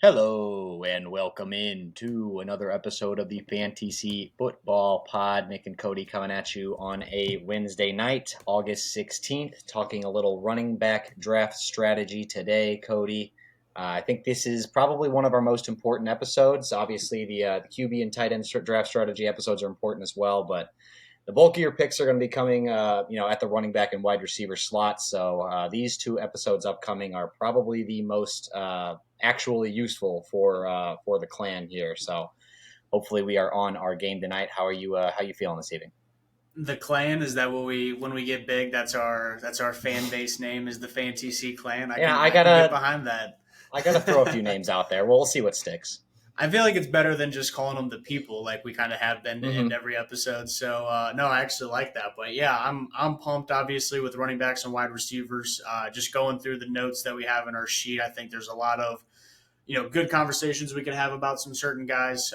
Hello and welcome in to another episode of the FanTC Football Pod. Nick and Kody coming at you on a Wednesday night, August 16th, talking a little running back draft strategy today, Kody. I think this is probably one of our most important episodes. Obviously, the QB and tight end draft strategy episodes are important as well, but the bulkier picks are going to be coming, at the running back and wide receiver slots. So these two episodes upcoming are probably the most actually useful for the clan here. So hopefully we are on our game tonight. How are you? How you feeling this evening? The clan, is that what we when we get big? That's our fan base name, is the FanTC clan. I Yeah, can I I can get gotta behind that. I gotta throw a few names out there. We'll see what sticks. I feel like it's better than just calling them the people, like we kind of have been to Mm-hmm. end every episode. So no, I actually like that. But yeah, I'm pumped. Obviously, with running backs and wide receivers, just going through the notes that we have in our sheet, I think there's a lot of good conversations we can have about some certain guys.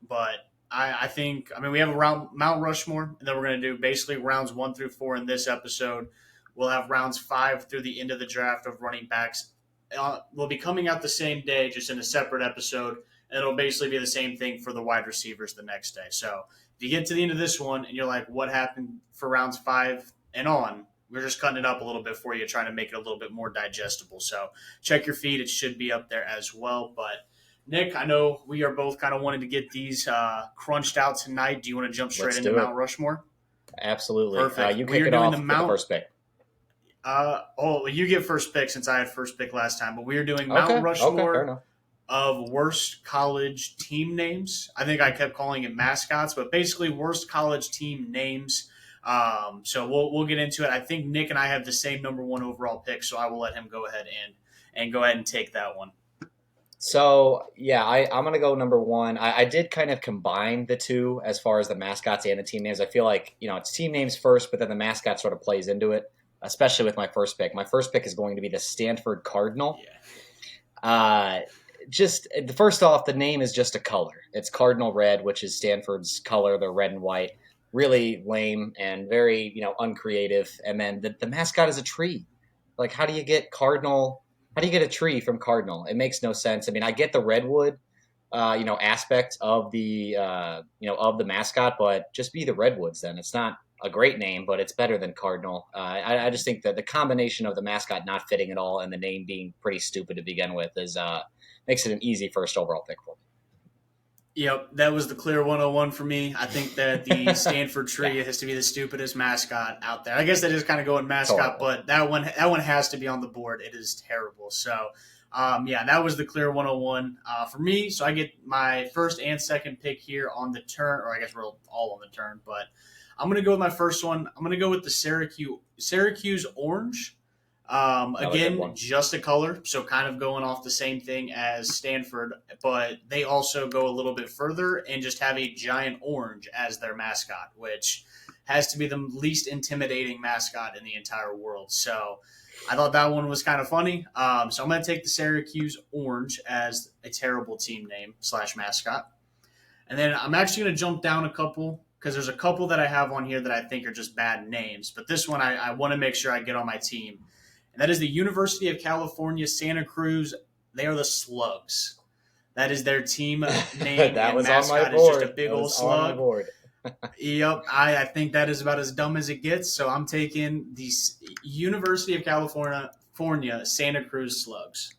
But I think, we have a round Mount Rushmore, and then we're going to do basically rounds 1 through 4 in this episode. We'll have rounds 5 through the end of the draft of running backs. Will be coming out the same day, just in a separate episode, and it'll basically be the same thing for the wide receivers the next day. So if you get to the end of this one and you're like, what happened for rounds 5 and on? We're just cutting it up a little bit for you, trying to make it a little bit more digestible. So check your feed; it should be up there as well. But Nick, I know we are both kind of wanting to get these crunched out tonight. Do you want to jump straight Let's into do it. Mount Rushmore? Absolutely. Perfect. You We kick are it doing the off with the Mount. first pick. You get first pick since I had first pick last time. But we are doing Mount Okay. Okay. Fair Rushmore enough. of worst college team names. I think I kept calling it mascots, but basically worst college team names. So we'll get into it. I think Nick and I have the same number one overall pick, so I will let him go ahead and go ahead and take that one. So yeah, I'm gonna go number one. I did kind of combine the two as far as the mascots and the team names. I feel like it's team names first, but then the mascot sort of plays into it, especially with my first pick. My first pick is going to be the Stanford Cardinal. Yeah. Uh, just first off, the name is just a color. It's Cardinal red, which is Stanford's color. They're red and white. Really lame and very uncreative. And then the mascot is a tree. Like, how do you get Cardinal? How do you get a tree from Cardinal? It makes no sense. I mean, I get the redwood, aspect of the mascot, but just be the redwoods. Then it's not a great name, but it's better than Cardinal. I just think that the combination of the mascot not fitting at all and the name being pretty stupid to begin with is makes it an easy first overall pick for Yep, that was the clear 101 for me. I think that the me. Stanford Yeah, tree has to be the stupidest mascot out there. I guess that is kind of going it's mascot, horrible. but that one has to be on the board. It is terrible. So, yeah, that was the clear 101 for me. So I get my first and second pick here on the turn, or I guess we're all on the turn. But I'm going to go with my first one. I'm going to go with the Syracuse Orange. Another good Again, one. just a color, so kind of going off the same thing as Stanford, but they also go a little bit further and just have a giant orange as their mascot, which has to be the least intimidating mascot in the entire world. So I thought that one was kind of funny. So I'm going to take the Syracuse Orange as a terrible team name slash mascot. And then I'm actually going to jump down a couple because there's a couple that I have on here that I think are just bad names. But this one I want to make sure I get on my team, and that is the University of California, Santa Cruz. They are the Slugs. That is their team name, That and was on my mascot is just a board. big That old was on my slug. board. Yep, I think that is about as dumb as it gets. So I'm taking the University of California, Santa Cruz Slugs.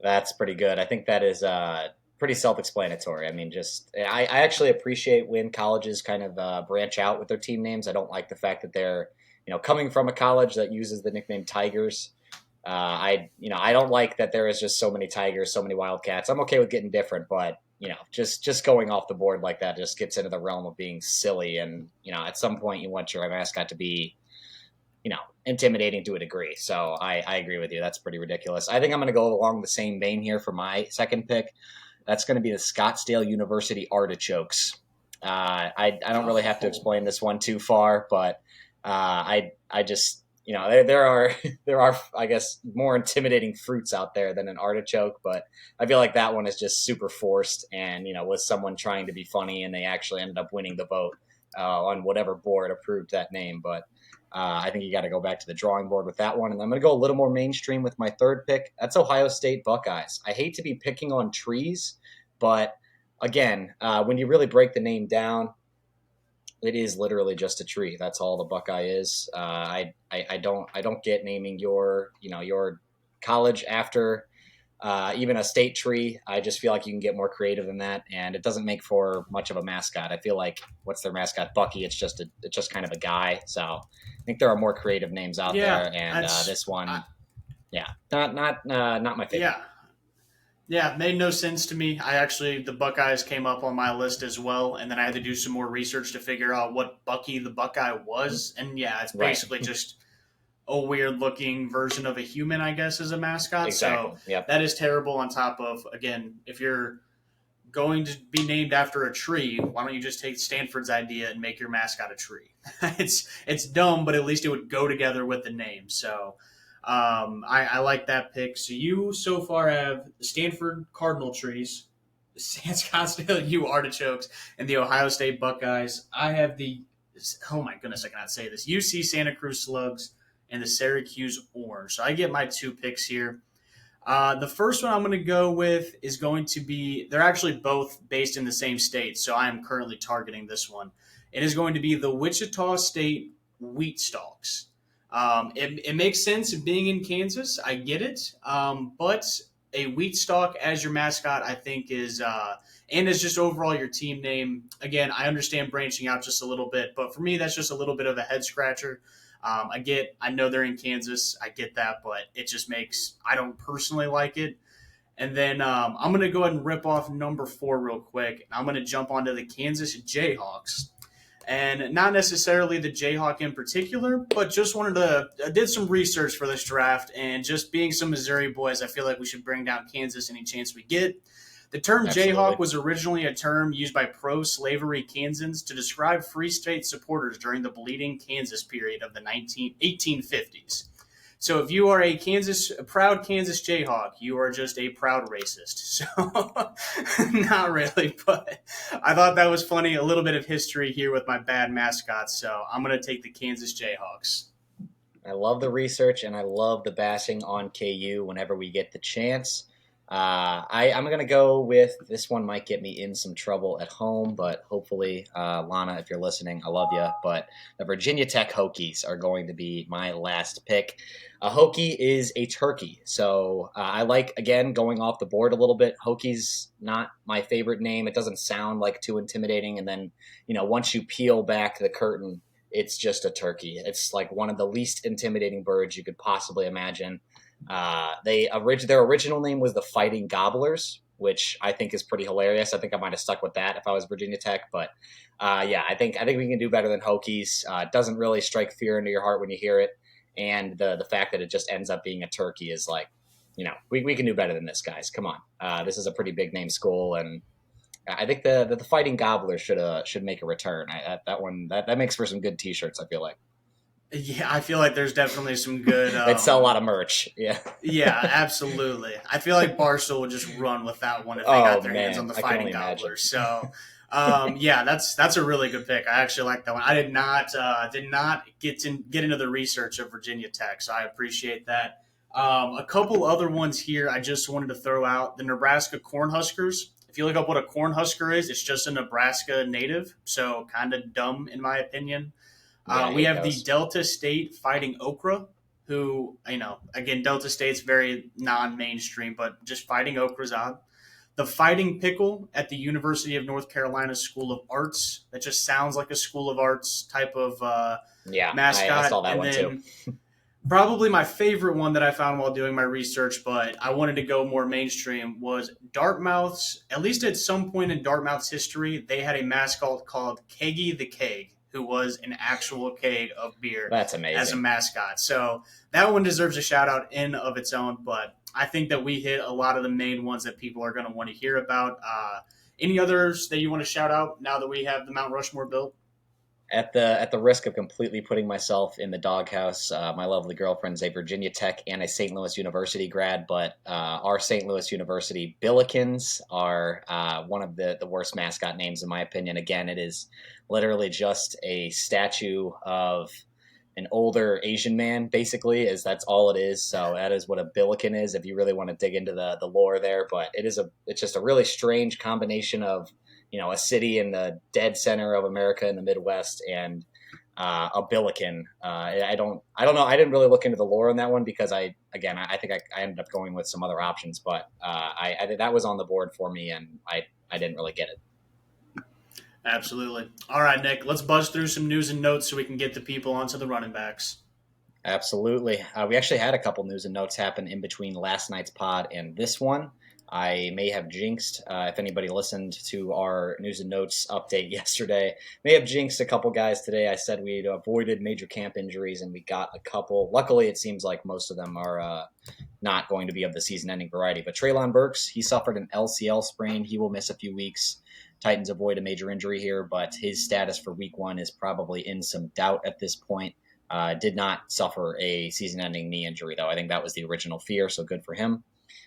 That's pretty good. I think that is pretty self-explanatory. I mean, I actually appreciate when colleges kind of branch out with their team names. I don't like the fact that they're coming from a college that uses the nickname Tigers. I don't like that there is just so many Tigers, so many Wildcats. I'm okay with getting different, but just going off the board like that just gets into the realm of being silly. And at some point you want your mascot to be intimidating to a degree. So I agree with you. That's pretty ridiculous. I think I'm going to go along the same vein here for my second pick. That's going to be the Scottsdale University Artichokes. I don't really have to Oh, explain this one too far, but I just there are there are I guess more intimidating fruits out there than an artichoke, but I feel like that one is just super forced and was someone trying to be funny and they actually ended up winning the vote on whatever board approved that name. But I think you got to go back to the drawing board with that one. And I'm going to go a little more mainstream with my third pick. That's Ohio State Buckeyes. I hate to be picking on trees, but again, when you really break the name down, it is literally just a tree. That's all the Buckeye is. I don't get naming your college after even a state tree. I just feel like you can get more creative than that, and it doesn't make for much of a mascot. I feel like what's their mascot? Bucky. It's just kind of a guy. So I think there are more creative names out there, and this one, yeah, not my favorite. Yeah. Yeah, it made no sense to me. The Buckeyes came up on my list as well, and then I had to do some more research to figure out what Bucky the Buckeye was. And yeah, it's basically just a weird looking version of a human, I guess, as a mascot. Exactly. So that is terrible. On top of, again, if you're going to be named after a tree, why don't you just take Stanford's idea and make your mascot a tree? It's dumb, but at least it would go together with the name. So I like that pick. So you so far have the Stanford Cardinal trees, the Scottsdale U artichokes, and the Ohio State Buckeyes. I have oh my goodness, I cannot say this, UC Santa Cruz Slugs and the Syracuse Orange. So I get my 2 picks here. The first one I'm going to go with is going to be, they're actually both based in the same state, so I am currently targeting this one. It is going to be the Wichita State Wheat Stalks. It makes sense being in Kansas. I get it. But a wheat stalk as your mascot, I think is, and as just overall your team name. Again, I understand branching out just a little bit, but for me, that's just a little bit of a head scratcher. I know they're in Kansas. I get that, but it just I don't personally like it. And then I'm going to go ahead and rip off number 4 real quick. I'm going to jump onto the Kansas Jayhawks. And not necessarily the Jayhawk in particular, but just I did some research for this draft, and just being some Missouri boys, I feel like we should bring down Kansas any chance we get. The term Absolutely. Jayhawk was originally a term used by pro-slavery Kansans to describe free state supporters during the Bleeding Kansas period of the 1850s. So if you are a proud Kansas Jayhawk, you are just a proud racist. So not really, but I thought that was funny. A little bit of history here with my bad mascots. So I'm going to take the Kansas Jayhawks. I love the research, and I love the bashing on KU whenever we get the chance. I'm going to go with, this one might get me in some trouble at home, but hopefully, Lana, if you're listening, I love you. But the Virginia Tech Hokies are going to be my last pick. A Hokie is a turkey. So I like, again, going off the board a little bit. Hokie's not my favorite name. It doesn't sound like too intimidating. And then, once you peel back the curtain, it's just a turkey. It's like one of the least intimidating birds you could possibly imagine. Their original name was the Fighting Gobblers, which I think is pretty hilarious. I think I might have stuck with that if I was Virginia Tech, but I think we can do better than Hokies. It doesn't really strike fear into your heart when you hear it, and the fact that it just ends up being a turkey is like, we can do better than this, guys. Come on, this is a pretty big name school, and I think the Fighting Gobblers should make a return. That makes for some good T-shirts, I feel like. Yeah, I feel like there's definitely some good. They'd sell a lot of merch. Yeah. Yeah, absolutely. I feel like Barstool would just run with that one if they got their hands on the Fighting Gobblers. So, that's a really good pick. I actually like that one. I did not get into the research of Virginia Tech, so I appreciate that. A couple other ones here I just wanted to throw out. The Nebraska Cornhuskers. If you look up what a Cornhusker is, it's just a Nebraska native, so kind of dumb in my opinion. We have the Delta State Fighting Okra, who, again, Delta State's very non-mainstream, but just Fighting Okra's odd. The Fighting Pickle at the University of North Carolina School of Arts. That just sounds like a School of Arts type of mascot. I saw that one too. Probably my favorite one that I found while doing my research, but I wanted to go more mainstream, was Dartmouth's, at least at some point in Dartmouth's history, they had a mascot called Keggy the Keg, who was an actual keg of beer. That's amazing. As a mascot. So that one deserves a shout out in of its own, but I think that we hit a lot of the main ones that people are going to want to hear about. Any others that you want to shout out now that we have the Mount Rushmore built? At the risk of completely putting myself in the doghouse, my lovely girlfriend's a Virginia Tech and a St. Louis University grad, but our St. Louis University Billikens are one of the worst mascot names in my opinion. Again, it is literally just a statue of an older Asian man, basically, is that's all it is. So that is what a Billiken is, if you really want to dig into the lore there. But it's just a really strange combination of, a city in the dead center of America in the Midwest and a Billiken. I don't know. I didn't really look into the lore on that one because I think I ended up going with some other options, but that was on the board for me, and I didn't really get it. Absolutely. All right, Nick, let's buzz through some news and notes so we can get the people onto the running backs. Absolutely. We actually had a couple news and notes happen in between last night's pod and this one. I may have jinxed, if anybody listened to our news and notes update yesterday, may have jinxed a couple guys today. I said we'd avoided major camp injuries, and we got a couple. Luckily, it seems like most of them are not going to be of the season-ending variety. But Treylon Burks, he suffered an LCL sprain. He will miss a few weeks. Titans avoid a major injury here, but his status for week 1 is probably in some doubt at this point. Did not suffer a season-ending knee injury, though. I think that was the original fear, so good for him.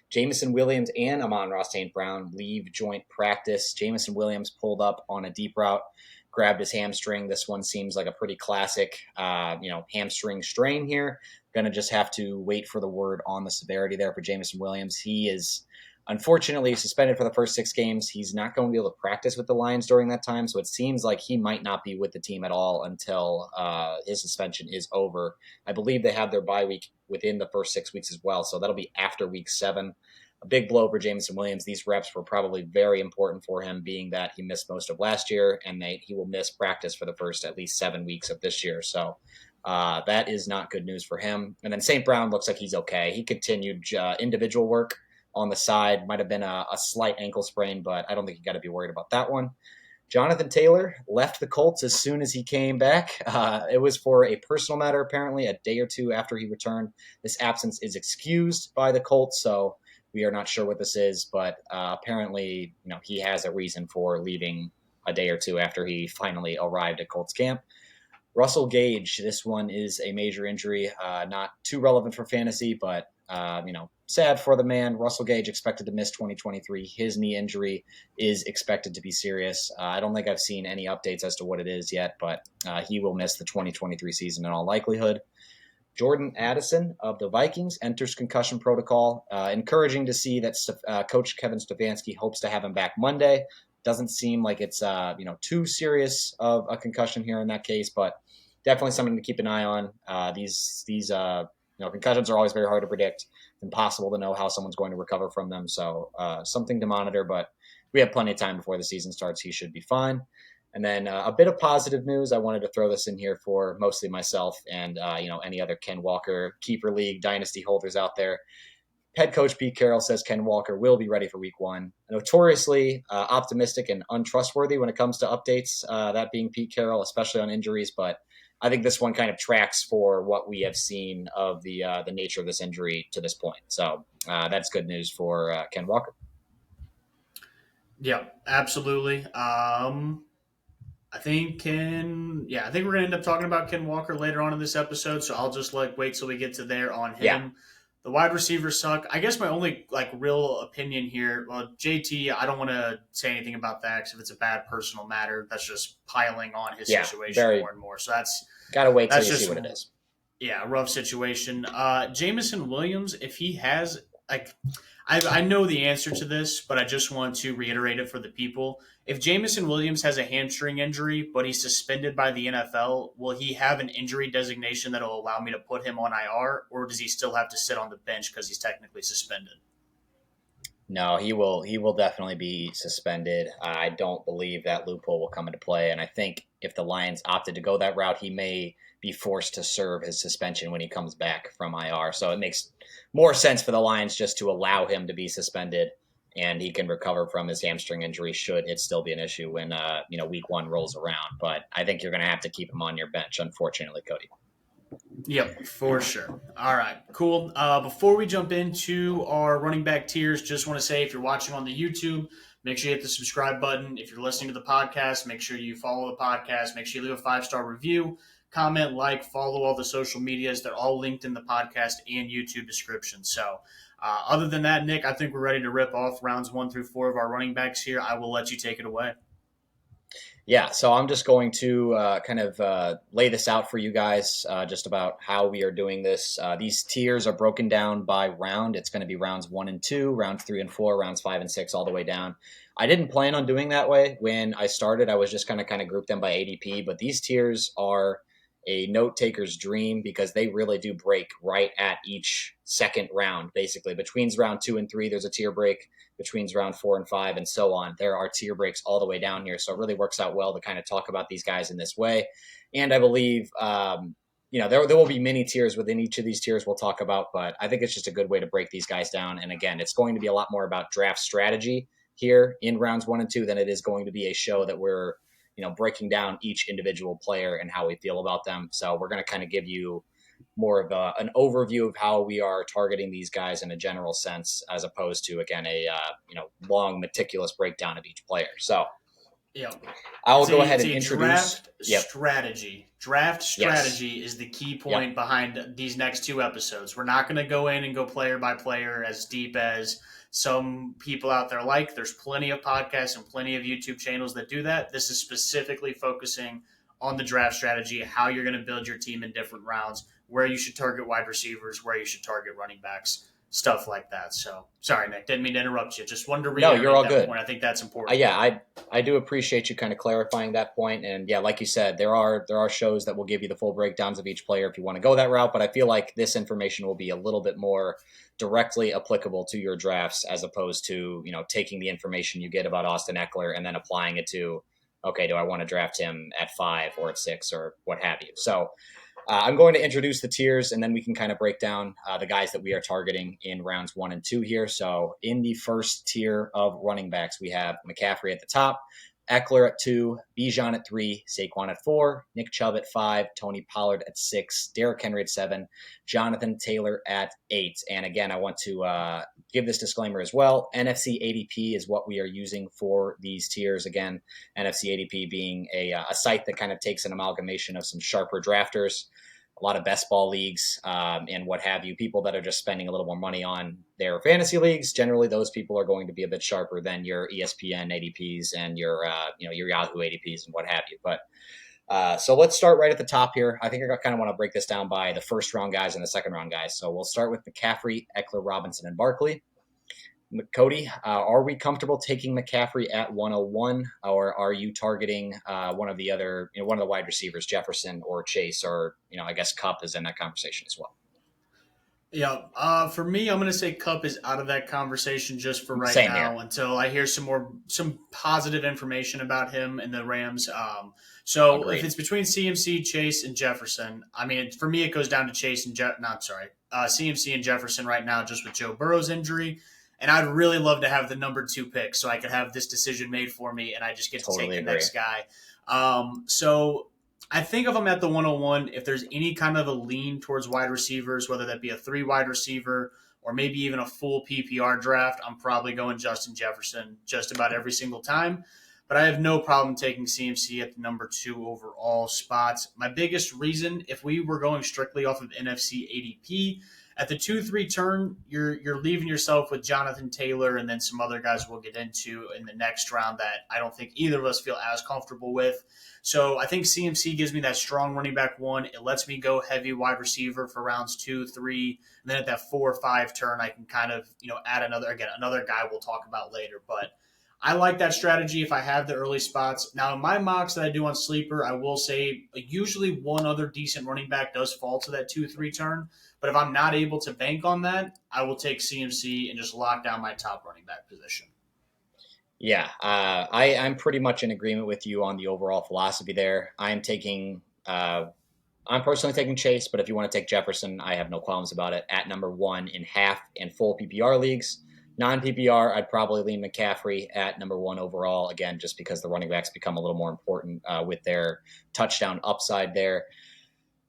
Jameson Williams and Amon-Ra St. Brown leave joint practice. Jameson Williams pulled up on a deep route, grabbed his hamstring. This one seems like a pretty classic, hamstring strain here. Going to just have to wait for the word on the severity there for Jameson Williams. He is unfortunately suspended for the first 6 games. He's not going to be able to practice with the Lions during that time, so it seems like he might not be with the team at all until his suspension is over. I believe they have their bye week within the first 6 weeks as well, so that'll be after week 7. A big blow for Jameson Williams. These reps were probably very important for him, being that he missed most of last year, and he will miss practice for the first at least 7 weeks of this year. So that is not good news for him. And then St. Brown looks like he's okay. He continued individual work on the side. Might have been a slight ankle sprain, but I don't think you got to be worried about that one. Jonathan Taylor left the Colts as soon as he came back. It was for a personal matter, apparently, a day or two after he returned. This absence is excused by the Colts, so we are not sure what this is, but apparently, he has a reason for leaving a day or two after he finally arrived at Colts camp. Russell Gage, this one is a major injury, not too relevant for fantasy, but sad for the man. Russell Gage expected to miss 2023. His knee injury is expected to be serious. I don't think I've seen any updates as to what it is yet, but he will miss the 2023 season in all likelihood. Jordan Addison of the Vikings enters concussion protocol. Encouraging to see that Coach Kevin Stefanski hopes to have him back Monday. Doesn't seem like it's too serious of a concussion here in that case, but definitely something to keep an eye on. These concussions are always very hard to predict. It's impossible to know how someone's going to recover from them. So something to monitor, but we have plenty of time before the season starts. He should be fine. And then a bit of positive news. I wanted to throw this in here for mostly myself and any other Ken Walker Keeper League dynasty holders out there. Head coach Pete Carroll says Ken Walker will be ready for week 1. Notoriously optimistic and untrustworthy when it comes to updates, that being Pete Carroll, especially on injuries. But I think this one kind of tracks for what we have seen of the nature of this injury to this point. So that's good news for Ken Walker. Yeah, absolutely. I think we're gonna end up talking about Ken Walker later on in this episode, so I'll just wait till we get to there on him. Yeah. The wide receivers suck. I guess my only real opinion here, well, JT, I don't want to say anything about that because if it's a bad personal matter, that's just piling on his situation more and more. So that's gotta wait till you see what it is. Yeah, rough situation. Jameson Williams, if he has I know the answer to this, but I just want to reiterate it for the people. If Jameson Williams has a hamstring injury, but he's suspended by the NFL, will he have an injury designation that will allow me to put him on IR, or does he still have to sit on the bench because he's technically suspended? No, he will definitely be suspended. I don't believe that loophole will come into play, and I think if the Lions opted to go that route, he may be forced to serve his suspension when he comes back from IR. So it makes more sense for the Lions just to allow him to be suspended, and he can recover from his hamstring injury should it still be an issue when week 1 rolls around. But I think you're going to have to keep him on your bench, unfortunately, Cody. Yep, for sure. All right, cool. Before we jump into our running back tiers, just want to say if you're watching on the YouTube, make sure you hit the subscribe button. If you're listening to the podcast, make sure you follow the podcast. Make sure you leave a 5-star review, comment, follow all the social medias. They're all linked in the podcast and YouTube description. So other than that, Nick, I think we're ready to rip off rounds 1 through 4 of our running backs here. I will let you take it away. Yeah, so I'm just going to kind of lay this out for you guys just about how we are doing this. These tiers are broken down by round. It's going to be rounds 1 and 2, rounds 3 and 4, rounds 5 and 6, all the way down. I didn't plan on doing that way when I started. I was just going to kind of group them by ADP, but these tiers are a note taker's dream because they really do break right at each second round, basically. Between round 2 and 3, there's a tier break. Between round 4 and 5, and so on. There are tier breaks all the way down here. So it really works out well to kind of talk about these guys in this way. And I believe, there will be many tiers within each of these tiers we'll talk about, but I think it's just a good way to break these guys down. And again, it's going to be a lot more about draft strategy here in rounds 1 and 2 than it is going to be a show that we're, breaking down each individual player and how we feel about them. So we're going to kind of give you more of an overview of how we are targeting these guys in a general sense, as opposed to, again, a long, meticulous breakdown of each player. So Yeah, I'll go ahead and introduce strategy. Draft strategy is the key point behind these next 2 episodes. We're not going to go in and go player by player as deep as some people out there like. There's plenty of podcasts and plenty of YouTube channels that do that. This is specifically focusing on the draft strategy, how you're going to build your team in different rounds, where you should target wide receivers, where you should target running backs, stuff like that. So, sorry, Nick, didn't mean to interrupt you. Just wanted to reiterate you're all that good. point. I think that's important. I do appreciate you kind of clarifying that point. And yeah, like you said, there are shows that will give you the full breakdowns of each player if you want to go that route. But I feel like this information will be a little bit more directly applicable to your drafts, as opposed to, taking the information you get about Austin Ekeler and then applying it to, okay, do I want to draft him at 5 or at 6 or what have you? So I'm going to introduce the tiers, and then we can kind of break down the guys that we are targeting in rounds 1 and 2 here. So in the first tier of running backs, we have McCaffrey at the top, Ekeler at 2, Bijan at 3, Saquon at 4, Nick Chubb at 5, Tony Pollard at 6, Derrick Henry at 7, Jonathan Taylor at 8. And again, I want to give this disclaimer as well. NFC ADP is what we are using for these tiers. Again, NFC ADP being a site that kind of takes an amalgamation of some sharper drafters, a lot of best ball leagues, and what have you, people that are just spending a little more money on their fantasy leagues. Generally, those people are going to be a bit sharper than your ESPN ADPs and your Yahoo ADPs and what have you. But so let's start right at the top here. I think I kind of want to break this down by the first round guys and the second round guys. So we'll start with McCaffrey, Ekeler, Robinson, and Barkley. Kody, are we comfortable taking McCaffrey at 101, or are you targeting one of the other, one of the wide receivers, Jefferson or Chase, or I guess Kupp is in that conversation as well? Yeah, for me, I'm going to say Kupp is out of that conversation just for right Same now here. until I hear some positive information about him and the Rams. So Agreed. if it's between CMC, Chase, and Jefferson, I mean, for me, it goes down to Chase and CMC and Jefferson right now, just with Joe Burrow's injury. And I'd really love to have the number 2 pick so I could have this decision made for me and I just get to take the next guy. So I think if I'm at the 101, if there's any kind of a lean towards wide receivers, whether that be a 3 wide receiver or maybe even a full PPR draft, I'm probably going Justin Jefferson just about every single time. But I have no problem taking CMC at the number 2 overall spot. My biggest reason, if we were going strictly off of NFC ADP, at the 2-3 turn, you're leaving yourself with Jonathan Taylor and then some other guys we'll get into in the next round that I don't think either of us feel as comfortable with. So I think CMC gives me that strong running back 1. It lets me go heavy wide receiver for rounds 2, 3, and then at that 4 or 5 turn, I can kind of add another guy we'll talk about later. But I like that strategy if I have the early spots. Now, in my mocks that I do on Sleeper, I will say usually one other decent running back does fall to that 2-3 turn. But if I'm not able to bank on that, I will take CMC and just lock down my top running back position. Yeah, I'm pretty much in agreement with you on the overall philosophy there. I'm personally taking Chase, but if you want to take Jefferson, I have no qualms about it at number 1 in half and full PPR leagues. Non-PPR, I'd probably lean McCaffrey at number 1 overall, again, just because the running backs become a little more important with their touchdown upside there.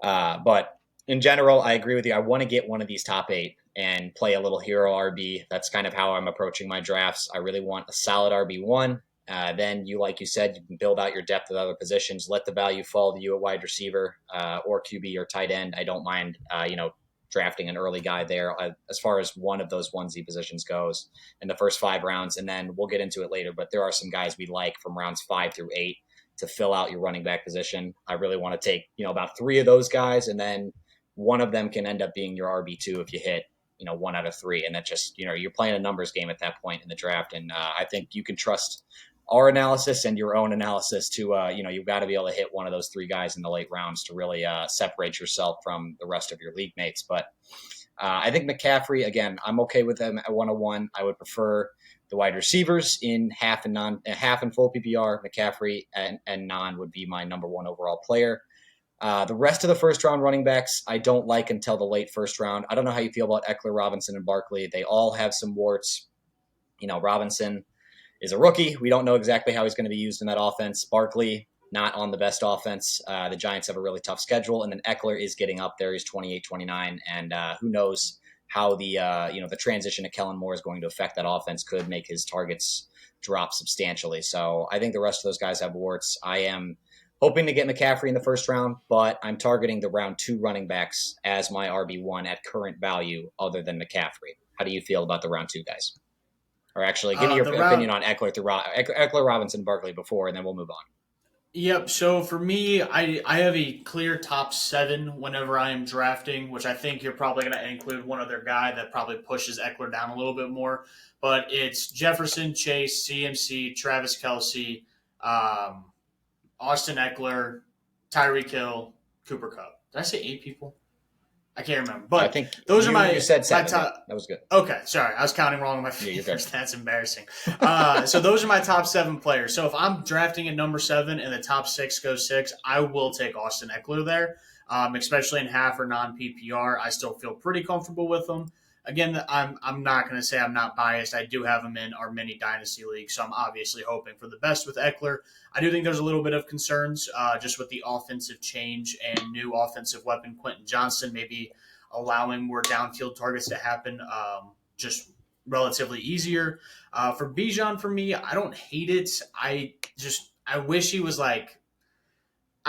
But in general, I agree with you. I want to get one of these top 8 and play a little hero RB. That's kind of how I'm approaching my drafts. I really want a solid RB1. Then like you said, you can build out your depth at other positions. Let the value fall to you at wide receiver or QB or tight end. I don't mind, drafting an early guy there as far as one of those onesie positions goes in the first 5 rounds. And then we'll get into it later, but there are some guys we like from rounds 5 through 8 to fill out your running back position. I really want to take, about 3 of those guys, and then one of them can end up being your RB2 if you hit, 1 out of 3. And that just, you're playing a numbers game at that point in the draft. And I think you can trust our analysis and your own analysis to, you've got to be able to hit one of those 3 guys in the late rounds to really separate yourself from the rest of your league mates. But I think McCaffrey, again, I'm okay with him at 101. I would prefer the wide receivers in half and full PPR. McCaffrey and non would be my number 1 overall player. The rest of the first round running backs, I don't like until the late first round. I don't know how you feel about Ekeler, Robinson, and Barkley. They all have some warts. Robinson is a rookie. We don't know exactly how he's going to be used in that offense. Barkley, not on the best offense. The Giants have a really tough schedule. And then Ekeler is getting up there. He's 28, 29. And who knows how the transition to Kellen Moore is going to affect that offense. Could make his targets drop substantially. So I think the rest of those guys have warts. I am hoping to get McCaffrey in the first round, but I'm targeting the round 2 running backs as my RB1 at current value other than McCaffrey. How do you feel about the round 2 guys? Or actually, give me your opinion on Ekeler, Robinson, Barkley before, and then we'll move on. Yep. So for me, I have a clear top 7 whenever I am drafting, which I think you're probably going to include one other guy that probably pushes Ekeler down a little bit more. But it's Jefferson, Chase, CMC, Travis Kelce, Austin Ekeler, Tyreek Hill, Cooper Kupp. Did I say 8 people? I can't remember. But I think those are my. You said 7. Top, that was good. Okay, sorry. I was counting wrong on my fingers. That's embarrassing. So those are my top 7 players. So if I'm drafting at number 7 and the top 6 goes 6, I will take Austin Ekeler there, especially in half or non-PPR. I still feel pretty comfortable with him. Again, I'm not going to say I'm not biased. I do have him in our mini dynasty league, so I'm obviously hoping for the best with Ekeler. I do think there's a little bit of concerns just with the offensive change and new offensive weapon, Quentin Johnston, maybe allowing more downfield targets to happen just relatively easier. For Bijan, for me, I don't hate it. I wish he was like,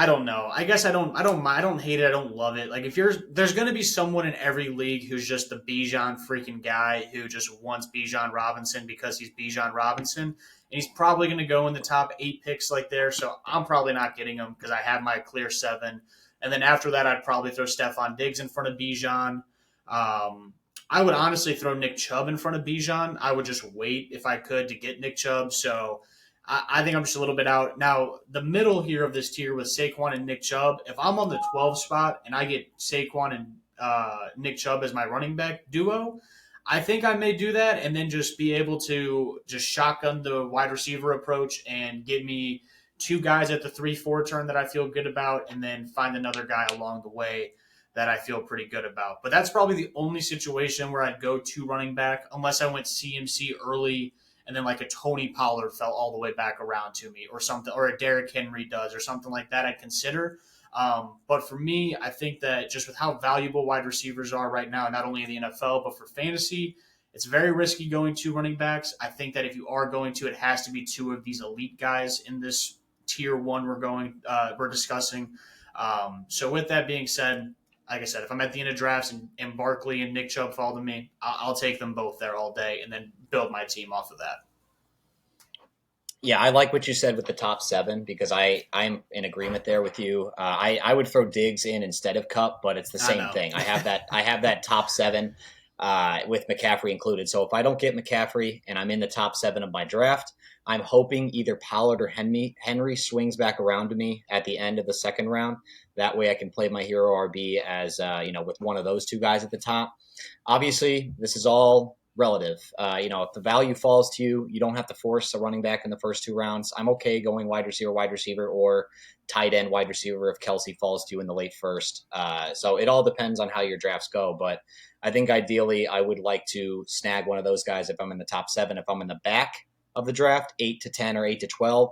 I don't know. I guess I don't hate it. I don't love it. Like there's going to be someone in every league who's just the Bijan freaking guy who just wants Bijan Robinson because he's Bijan Robinson. And he's probably going to go in the top 8 picks like there. So I'm probably not getting him because I have my clear 7. And then after that, I'd probably throw Stephon Diggs in front of Bijan. I would honestly throw Nick Chubb in front of Bijan. I would just wait if I could to get Nick Chubb. So I think I'm just a little bit out. Now, the middle here of this tier with Saquon and Nick Chubb, if I'm on the 12 spot and I get Saquon and Nick Chubb as my running back duo, I think I may do that and then just be able to just shotgun the wide receiver approach and give me 2 guys at the 3-4 turn that I feel good about and then find another guy along the way that I feel pretty good about. But that's probably the only situation where I'd go 2 running back unless I went CMC early and then like a Tony Pollard fell all the way back around to me or something, or a Derrick Henry does or something like that I'd consider. But for me, I think that just with how valuable wide receivers are right now, not only in the NFL, but for fantasy, it's very risky going 2 running backs. I think that if you are going to, it has to be 2 of these elite guys in this tier 1 we're discussing. So with that being said, like I said, if I'm at the end of drafts and Barkley and Nick Chubb fall to me, I'll take them both there all day and then build my team off of that. Yeah, I like what you said with the top 7 because I'm in agreement there with you. I would throw Diggs in instead of Kupp, but it's the same thing. I have that top 7 with McCaffrey included. So if I don't get McCaffrey and I'm in the top 7 of my draft, I'm hoping either Pollard or Henry swings back around to me at the end of the second round. That way I can play my hero RB as, with one of those 2 guys at the top. Obviously, this is all relative. If the value falls to you, you don't have to force a running back in the first 2 rounds. I'm okay going wide receiver, or tight end wide receiver if Kelce falls to you in the late first. So it all depends on how your drafts go. But I think ideally I would like to snag one of those guys if I'm in the top 7. If I'm in the back of the draft, 8 to 10 or 8 to 12,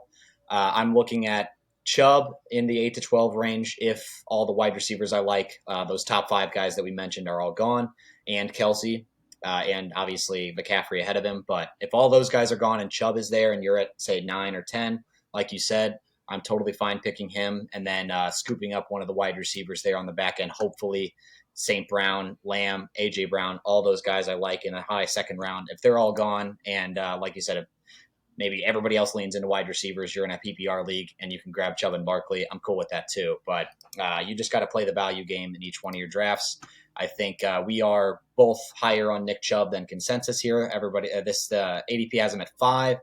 I'm looking at Chubb in the 8 to 12 range if all the wide receivers I like, those top 5 guys that we mentioned, are all gone, and Kelce. And obviously McCaffrey ahead of him. But if all those guys are gone and Chubb is there and you're at, say, 9 or 10, like you said, I'm totally fine picking him and then scooping up one of the wide receivers there on the back end. Hopefully St. Brown, Lamb, A.J. Brown, all those guys I like in a high second round. If they're all gone and, like you said, maybe everybody else leans into wide receivers. You're in a PPR league and you can grab Chubb and Barkley. I'm cool with that too. But you just got to play the value game in each one of your drafts. I think we are both higher on Nick Chubb than consensus here. Everybody, this ADP has him at 5.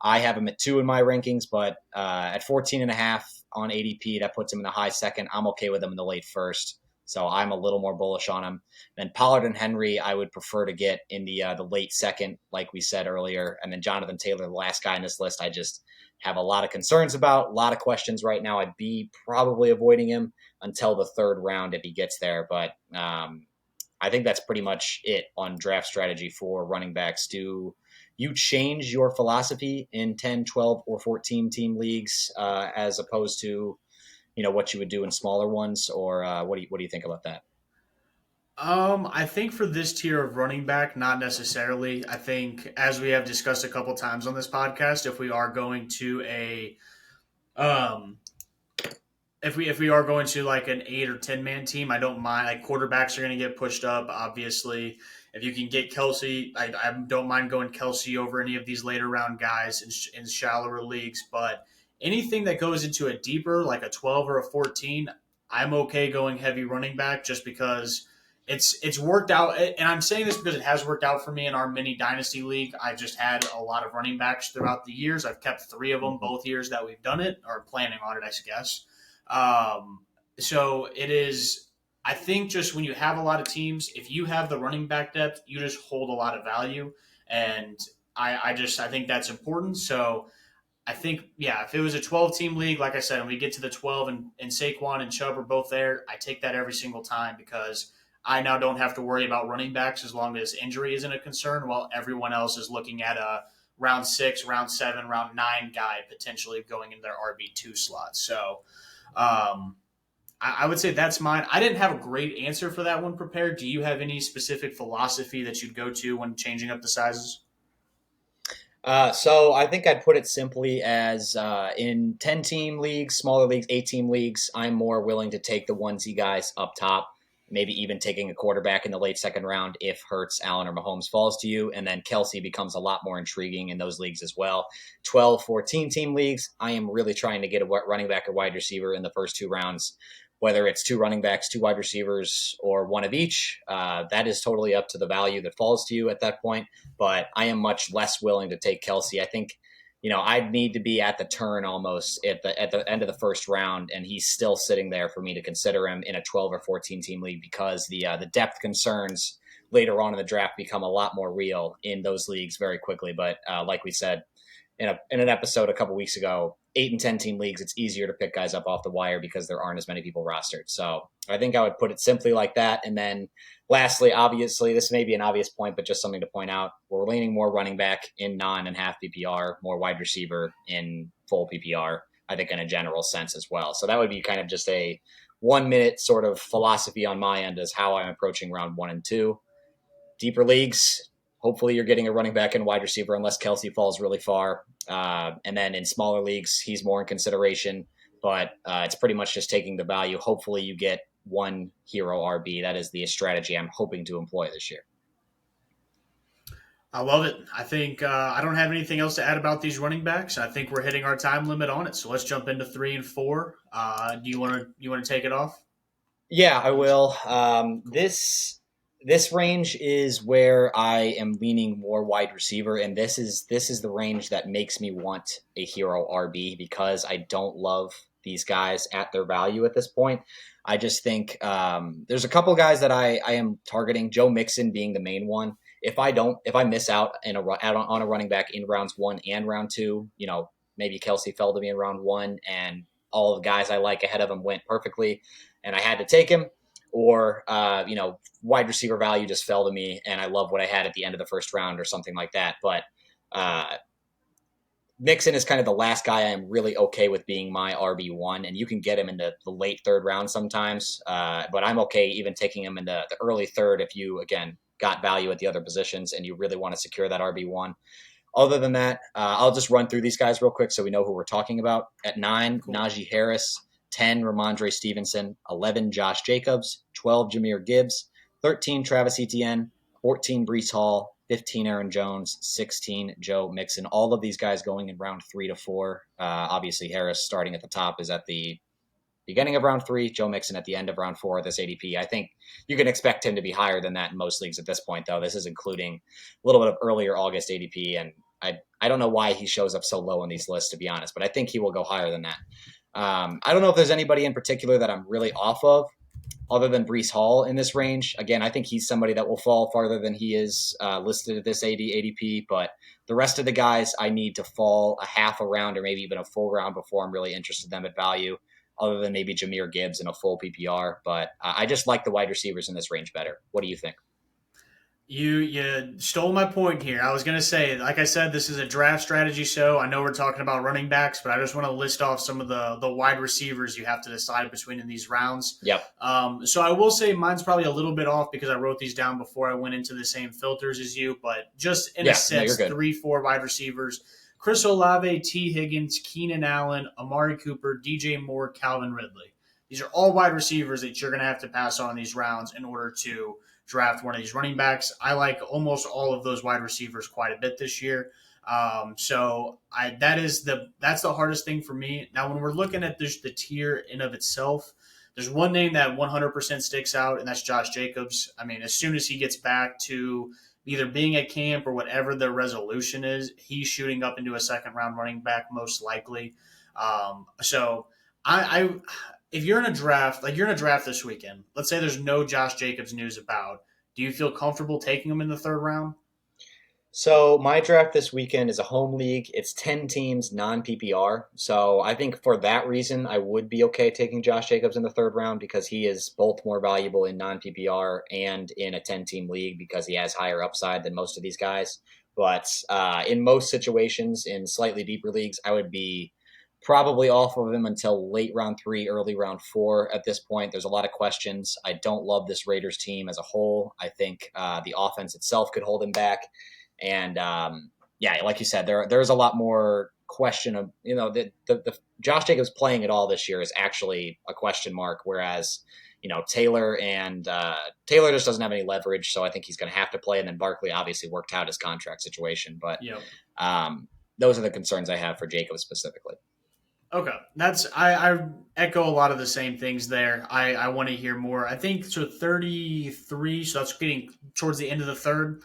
I have him at 2 in my rankings, but at 14.5 on ADP, that puts him in the high second. I'm okay with him in the late first. So I'm a little more bullish on him. Then Pollard and Henry, I would prefer to get in the late second, like we said earlier. And then Jonathan Taylor, the last guy in this list, I just have a lot of concerns about, a lot of questions right now. I'd be probably avoiding him until the third round if he gets there. But I think that's pretty much it on draft strategy for running backs. Do you change your philosophy in 10, 12, or 14 team leagues as opposed to what you would do in smaller ones, or what do you think about that? I think for this tier of running back, not necessarily. I think, as we have discussed a couple times on this podcast, if we are going to um, if we are going to like an 8 or 10 man team, I don't mind. Like quarterbacks are going to get pushed up, obviously. If you can get Kelsey, I don't mind going Kelsey over any of these later round guys in shallower leagues. But anything that goes into a deeper, like a 12 or a 14, I'm okay going heavy running back just because it's worked out. And I'm saying this because it has worked out for me in our mini dynasty league. I just had a lot of running backs throughout the years. I've kept 3 of them both years that we've done it, or planning on it, I guess. So it is. I think just when you have a lot of teams, if you have the running back depth, you just hold a lot of value, and I think that's important. So I think, yeah, if it was a 12 team league, like I said, and we get to the 12 and Saquon and Chubb are both there, I take that every single time because I now don't have to worry about running backs as long as injury isn't a concern, while everyone else is looking at a round 6, round 7, round 9 guy potentially going in their RB2 slot. So I would say that's mine. I didn't have a great answer for that one prepared. Do you have any specific philosophy that you'd go to when changing up the sizes? So I think I'd put it simply as in 10-team leagues, smaller leagues, 8-team leagues, I'm more willing to take the onesie guys up top, maybe even taking a quarterback in the late second round if Hurts, Allen, or Mahomes falls to you. And then Kelsey becomes a lot more intriguing in those leagues as well. 12, 14-team leagues, I am really trying to get a running back or wide receiver in the first 2 rounds. Whether it's 2 running backs, 2 wide receivers, or one of each, that is totally up to the value that falls to you at that point. But I am much less willing to take Kelsey. I think, I'd need to be at the turn almost at the end of the first round, and he's still sitting there for me to consider him in a 12 or 14 team league because the depth concerns later on in the draft become a lot more real in those leagues very quickly. But like we said in an episode a couple weeks ago, 8 and 10 team leagues, it's easier to pick guys up off the wire because there aren't as many people rostered. So I think I would put it simply like that. And then lastly, obviously, this may be an obvious point, but just something to point out. We're leaning more running back in non and half PPR, more wide receiver in full PPR, I think in a general sense as well. So that would be kind of just a 1 minute sort of philosophy on my end as how I'm approaching round 1 and 2. Deeper leagues, hopefully you're getting a running back and wide receiver unless Kelsey falls really far. And then in smaller leagues, he's more in consideration, but it's pretty much just taking the value. Hopefully you get one hero RB. That is the strategy I'm hoping to employ this year. I love it. I think I don't have anything else to add about these running backs. I think we're hitting our time limit on it. So let's jump into 3 and 4. Do you want to take it off? Yeah, I will. This range is where I am leaning more wide receiver, and this is the range that makes me want a hero RB because I don't love these guys at their value at this point. I just think there's a couple guys that I am targeting. Joe Mixon being the main one. If I miss out on a running back in rounds 1 and round 2, maybe Kelsey fell to me in round 1, and all the guys I like ahead of him went perfectly, and I had to take him. Or, wide receiver value just fell to me and I love what I had at the end of the first round or something like that. But Mixon is kind of the last guy I am really okay with being my RB1, and you can get him in the late third round sometimes. But I'm okay even taking him in the early third if you, again, got value at the other positions and you really want to secure that RB1. Other than that, I'll just run through these guys real quick so we know who we're talking about. At 9, cool. Najee Harris. 10, Rhamondre Stevenson. 11, Josh Jacobs. 12, Jahmyr Gibbs. 13, Travis Etienne. 14, Breece Hall. 15 Aaron Jones, 16 Joe Mixon. All of these guys going in round 3 to 4. Obviously, Harris starting at the top is at the beginning of round 3, Joe Mixon at the end of round 4 this ADP. I think you can expect him to be higher than that in most leagues at this point, though. This is including a little bit of earlier August ADP, and I don't know why he shows up so low on these lists, to be honest, but I think he will go higher than that. I don't know if there's anybody in particular that I'm really off of other than Breece Hall in this range. Again, I think he's somebody that will fall farther than he is listed at this ADP, but the rest of the guys I need to fall a half a round or maybe even a full round before I'm really interested in them at value, other than maybe Jahmyr Gibbs in a full PPR. But I just like the wide receivers in this range better. What do you think? You stole my point here. I was going to say, like I said, this is a draft strategy show. I know we're talking about running backs, but I just want to list off some of the wide receivers you have to decide between in these rounds. Yep. So I will say mine's probably a little bit off because I wrote these down before I went into the same filters as you, but just in a sense, 3-4 wide receivers. Chris Olave, T. Higgins, Keenan Allen, Amari Cooper, DJ Moore, Calvin Ridley. These are all wide receivers that you're going to have to pass on in these rounds in order to draft one of these running backs. I like almost all of those wide receivers quite a bit this year. That's the hardest thing for me. Now, when we're looking at the tier in of itself, there's one name that 100% sticks out, and that's Josh Jacobs. I mean, as soon as he gets back to either being at camp or whatever the resolution is, he's shooting up into a second-round running back most likely. If you're in a draft, like you're in a draft this weekend, let's say there's no Josh Jacobs news about, do you feel comfortable taking him in the third round? So my draft this weekend is a home league. It's 10 teams, non-PPR. So I think for that reason, I would be okay taking Josh Jacobs in the third round because he is both more valuable in non-PPR and in a 10-team league because he has higher upside than most of these guys. But in most situations, in slightly deeper leagues, I would be probably off of him until late round 3, early round 4 at this point. There's a lot of questions. I don't love this Raiders team as a whole. I think the offense itself could hold him back. And like you said, there's a lot more question of, the Josh Jacobs playing at all this year is actually a question mark. Whereas, Taylor just doesn't have any leverage. So I think he's going to have to play. And then Barkley obviously worked out his contract situation. But those are the concerns I have for Jacobs specifically. Okay, I echo a lot of the same things there. I want to hear more. I think so 33, so that's getting towards the end of the third.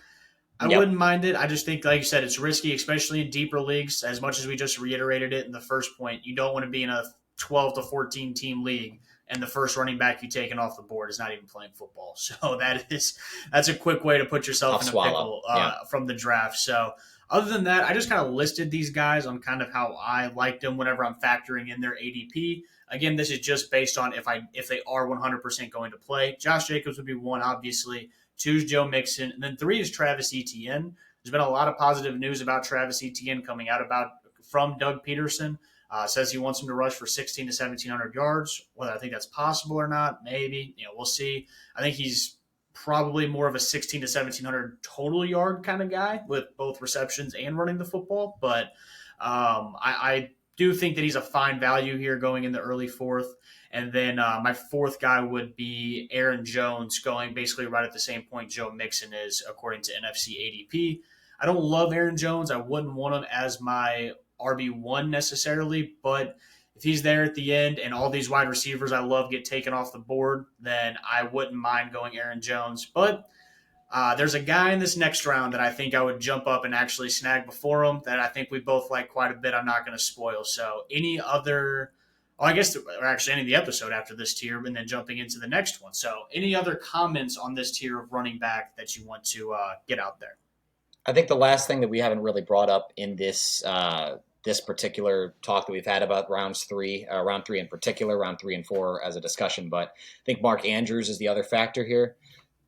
I wouldn't mind it. I just think, like you said, it's risky, especially in deeper leagues. As much as we just reiterated it in the first point, you don't want to be in a 12 to 14 team league and the first running back you taken off the board is not even playing football. So that's a quick way to put yourself in a pickle from the draft. So other than that, I just kind of listed these guys on kind of how I liked them whenever I'm factoring in their ADP. Again, this is just based on if they are 100% going to play. Josh Jacobs would be one, obviously. 2 is Joe Mixon. And then 3 is Travis Etienne. There's been a lot of positive news about Travis Etienne coming out from Doug Peterson. Says he wants him to rush for 1,600 to 1,700 yards. Whether I think that's possible or not, maybe. We'll see. I think he's probably more of a 1,600 to 1,700 total yard kind of guy with both receptions and running the football. But I do think that he's a fine value here going in the early fourth. And then my fourth guy would be Aaron Jones, going basically right at the same point Joe Mixon is, according to NFC ADP. I don't love Aaron Jones. I wouldn't want him as my RB1 necessarily, but if he's there at the end and all these wide receivers I love get taken off the board, then I wouldn't mind going Aaron Jones. But there's a guy in this next round that I think I would jump up and actually snag before him that I think we both like quite a bit. I'm not going to spoil. So any of the episode after this tier and then jumping into the next one. So any other comments on this tier of running back that you want to get out there? I think the last thing that we haven't really brought up in this particular talk that we've had about round 3 in particular, round 3 and 4 as a discussion, but I think Mark Andrews is the other factor here.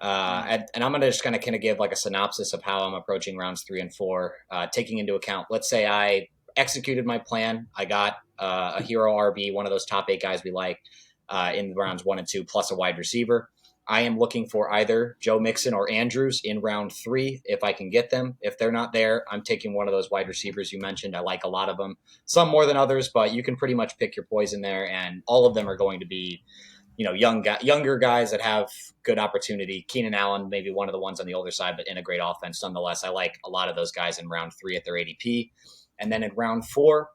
And I'm going to just kind of give like a synopsis of how I'm approaching rounds 3 and 4, taking into account, let's say I executed my plan. I got a hero RB, one of those top 8 guys we like in rounds 1 and 2, plus a wide receiver. I am looking for either Joe Mixon or Andrews in round 3 if I can get them. If they're not there, I'm taking one of those wide receivers you mentioned. I like a lot of them, some more than others, but you can pretty much pick your poison there, and all of them are going to be younger guys that have good opportunity. Keenan Allen, maybe one of the ones on the older side, but in a great offense nonetheless. I like a lot of those guys in round 3 at their ADP. And then in round 4,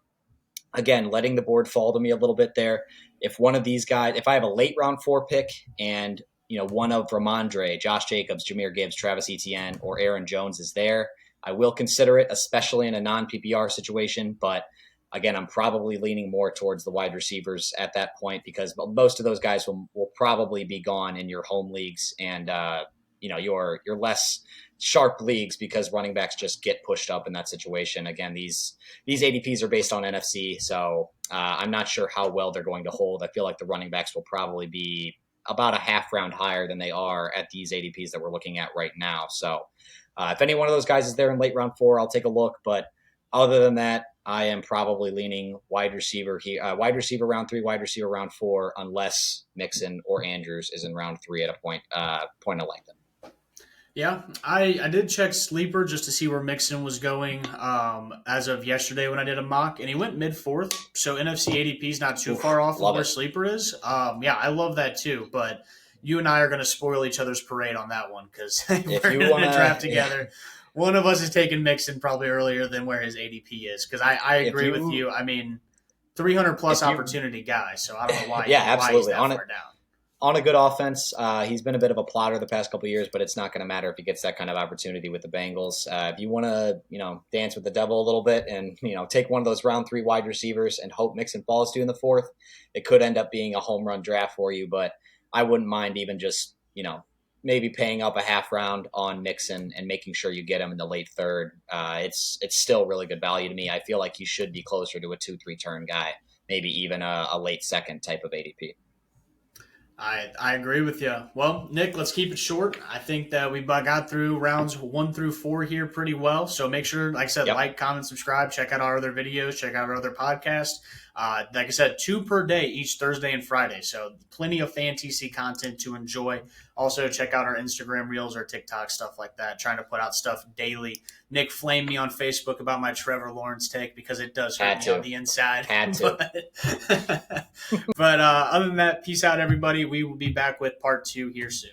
again, letting the board fall to me a little bit there. If one of these guys, if I have a late round 4 pick and one of Rhamondre, Josh Jacobs, Jahmyr Gibbs, Travis Etienne, or Aaron Jones is there, I will consider it, especially in a non-PPR situation. But again, I'm probably leaning more towards the wide receivers at that point because most of those guys will probably be gone in your home leagues and your less sharp leagues because running backs just get pushed up in that situation. Again, these ADPs are based on NFC, so I'm not sure how well they're going to hold. I feel like the running backs will probably be about a half round higher than they are at these ADPs that we're looking at right now. So if any one of those guys is there in late round 4, I'll take a look. But other than that, I am probably leaning wide receiver here, wide receiver round 3, wide receiver round 4, unless Mixon or Andrews is in round 3 at a point of length. Yeah, I did check Sleeper just to see where Mixon was going as of yesterday when I did a mock, and he went mid-4th, so NFC ADP is not too far off of where Sleeper is. Yeah, I love that too, but you and I are going to spoil each other's parade on that one because we're going to draft together. Yeah. One of us is taking Mixon probably earlier than where his ADP is because I agree with you. I mean, 300-plus opportunity guy, so I don't know why, why he's that far down. On a good offense, he's been a bit of a plotter the past couple of years, but it's not going to matter if he gets that kind of opportunity with the Bengals. If you want to, dance with the devil a little bit and, take one of those round 3 wide receivers and hope Mixon falls to you in the 4th, it could end up being a home run draft for you. But I wouldn't mind even just, maybe paying up a half round on Mixon and making sure you get him in the late 3rd. It's still really good value to me. I feel like he should be closer to a 2-3 turn guy, maybe even a late 2nd type of ADP. I agree with you. Well, Nick, let's keep it short. I think that we got through rounds 1 through 4 here pretty well. So make sure, like I said, like, comment, subscribe, check out our other videos, check out our other podcasts. Like I said, 2 per day each Thursday and Friday. So plenty of FanTC content to enjoy. Also, check out our Instagram reels, our TikTok, stuff like that. Trying to put out stuff daily. Nick flamed me on Facebook about my Trevor Lawrence take because it does hurt me on the inside. Had to. But other than that, peace out, everybody. We will be back with part 2 here soon.